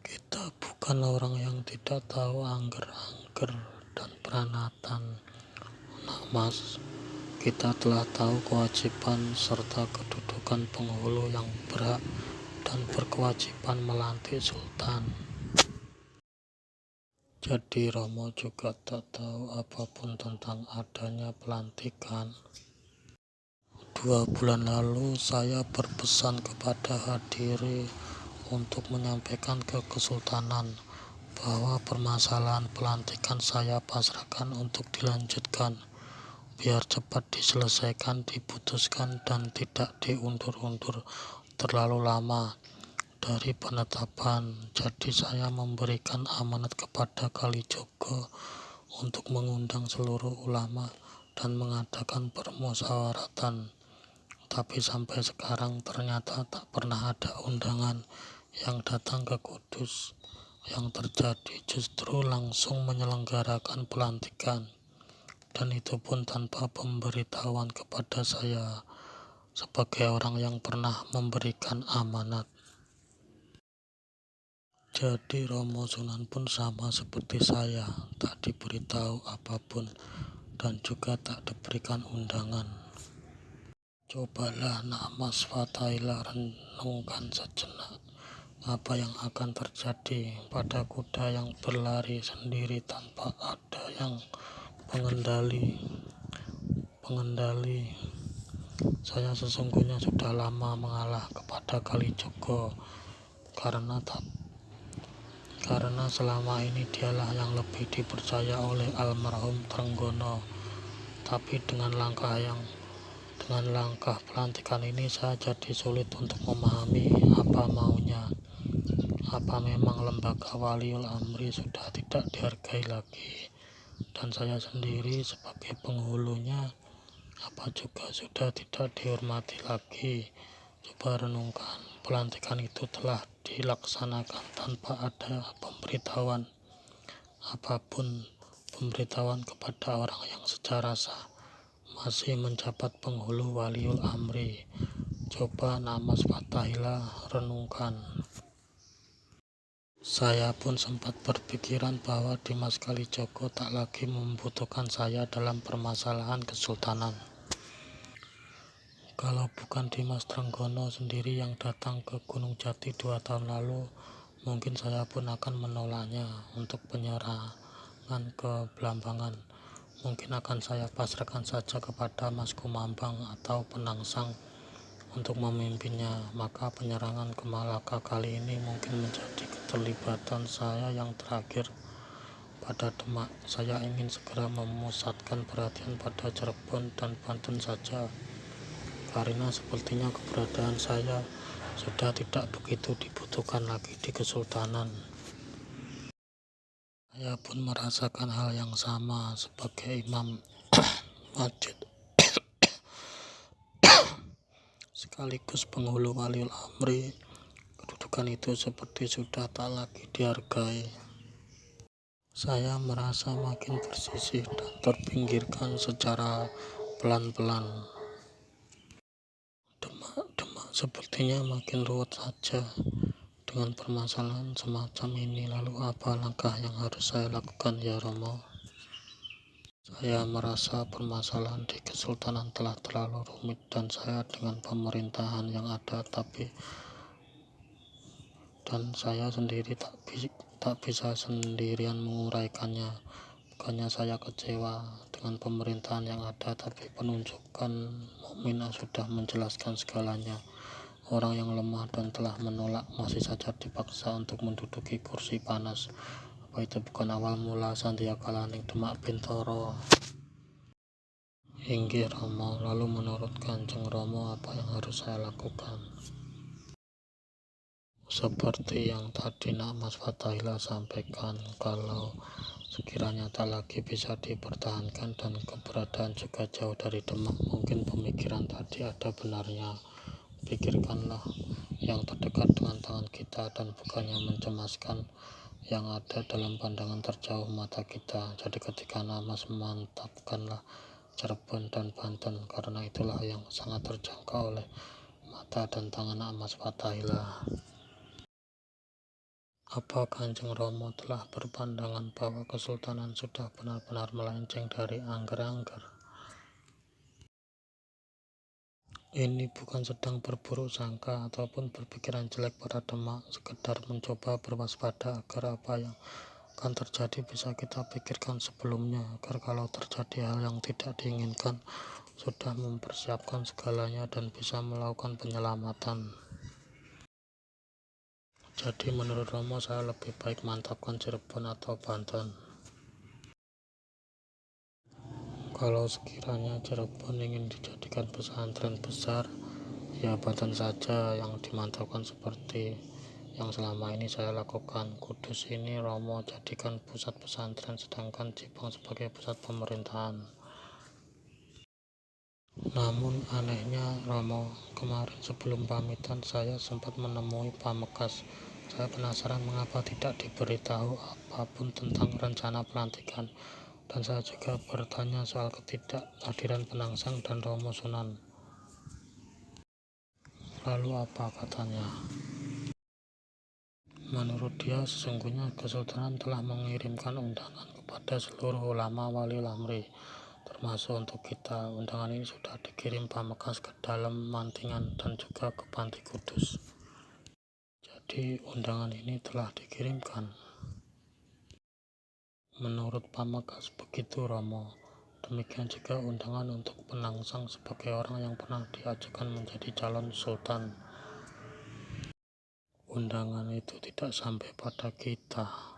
Kita bukan orang yang tidak tahu angger-angger dan peranatan. Nah, Mas, kita telah tahu kewajiban serta kedudukan penghulu yang berhak dan berkewajiban melantik sultan. Jadi Romo juga tak tahu apapun tentang adanya pelantikan. 2 bulan lalu saya berpesan kepada hadiri untuk menyampaikan ke Kesultanan bahwa permasalahan pelantikan saya pasrahkan untuk dilanjutkan, biar cepat diselesaikan, diputuskan, dan tidak diundur-undur terlalu lama dari penetapan. Jadi saya memberikan amanat kepada Kalijogo untuk mengundang seluruh ulama dan mengadakan permusyawaratan. Tapi sampai sekarang ternyata tak pernah ada undangan yang datang ke Kudus. Yang terjadi justru langsung menyelenggarakan pelantikan, dan itu pun tanpa pemberitahuan kepada saya sebagai orang yang pernah memberikan amanat. Jadi Romo Sunan pun sama seperti saya, tak diberitahu apapun dan juga tak diberikan undangan. Cobalah Mas Fathaillah renungkan sejenak apa yang akan terjadi pada kuda yang berlari sendiri tanpa ada yang pengendali. Saya sesungguhnya sudah lama mengalah kepada Kalijogo karena selama ini dialah yang lebih dipercaya oleh almarhum Trenggono. Tapi dengan langkah pelantikan ini saya jadi sulit untuk memahami apa maunya. Apa memang lembaga Waliul Amri sudah tidak dihargai lagi, dan saya sendiri sebagai penghulunya apa juga sudah tidak dihormati lagi? Coba renungkan, pelantikan itu telah dilaksanakan tanpa ada pemberitahuan apapun, pemberitahuan kepada orang yang secara sah masih menjabat penghulu Waliul Amri. Coba Mas Fathaillah renungkan. Saya pun sempat berpikiran bahwa Dimas Kalijogo tak lagi membutuhkan saya dalam permasalahan kesultanan. Kalau bukan Dimas Trenggono sendiri yang datang ke Gunung Jati 2 tahun lalu, mungkin saya pun akan menolaknya untuk penyerangan ke Blambangan. Mungkin akan saya pasrahkan saja kepada Mas Kumambang atau Penangsang untuk memimpinnya. Maka penyerangan ke Malaka kali ini mungkin menjadi keterlibatan saya yang terakhir pada Demak. Saya ingin segera memusatkan perhatian pada Cirebon dan Banten saja, karena sepertinya keberadaan saya sudah tidak begitu dibutuhkan lagi di Kesultanan. Saya pun merasakan hal yang sama sebagai imam masjid sekaligus penghulu Waliul Amri. Kedudukan itu seperti sudah tak lagi dihargai. Saya merasa makin tersisih dan terpinggirkan secara pelan-pelan. Demak sepertinya makin ruwet saja dengan permasalahan semacam ini. Lalu apa langkah yang harus saya lakukan ya Romo? Saya merasa permasalahan di Kesultanan telah terlalu rumit dan saya dengan pemerintahan yang ada dan saya sendiri tak bisa sendirian menguraikannya. Bukannya saya kecewa dengan pemerintahan yang ada, tapi penunjukan Mukmin sudah menjelaskan segalanya. Orang yang lemah dan telah menolak masih saja dipaksa untuk menduduki kursi panas. Apa itu bukan awal mula Sandiaga Laning Demak Bintoro? Inggih Romo. Lalu menurut Kanjeng Romo apa yang harus saya lakukan? Seperti yang tadi Mas Fathaillah sampaikan, kalau sekiranya tak lagi bisa dipertahankan dan keberadaan juga jauh dari Demak, mungkin pemikiran tadi ada benarnya. Pikirkanlah yang terdekat dengan tangan kita dan bukannya mencemaskan yang ada dalam pandangan terjauh mata kita. Jadi ketika Mas memantapkanlah Cirebon dan Banten, karena itulah yang sangat terjangkau oleh mata dan tangan Mas Fathaillah. Apa Kanjeng Rama telah berpandangan bahwa kesultanan sudah benar-benar melenceng dari angger-angger? Ini bukan sedang berburuk sangka ataupun berpikiran jelek pada Demak, sekedar mencoba berwaspada agar apa yang akan terjadi bisa kita pikirkan sebelumnya, agar kalau terjadi hal yang tidak diinginkan sudah mempersiapkan segalanya dan bisa melakukan penyelamatan. Jadi menurut Romo saya lebih baik mantapkan Cirebon atau Banten. Kalau sekiranya Cirebon ingin dijadikan pesantren besar, ya Banten saja yang dimantapkan seperti yang selama ini saya lakukan. Kudus ini Romo jadikan pusat pesantren, sedangkan Cipang sebagai pusat pemerintahan. Namun anehnya Romo, kemarin sebelum pamitan saya sempat menemui Pamekasan. Saya penasaran mengapa tidak diberitahu apapun tentang rencana pelantikan, dan saya juga bertanya soal ketidakhadiran Penangsang dan Romo Sunan. Lalu apa katanya? Menurut dia, sesungguhnya Kesultanan telah mengirimkan undangan kepada seluruh ulama wali lamri, termasuk untuk kita. Undangan ini sudah dikirim Pamekasan ke dalam Mantingan dan juga ke Panti Kudus. Jadi undangan ini telah dikirimkan. Menurut Pamekasan begitu Romo. Demikian juga undangan untuk Penangsang sebagai orang yang pernah diajukan menjadi calon sultan. Undangan itu tidak sampai pada kita.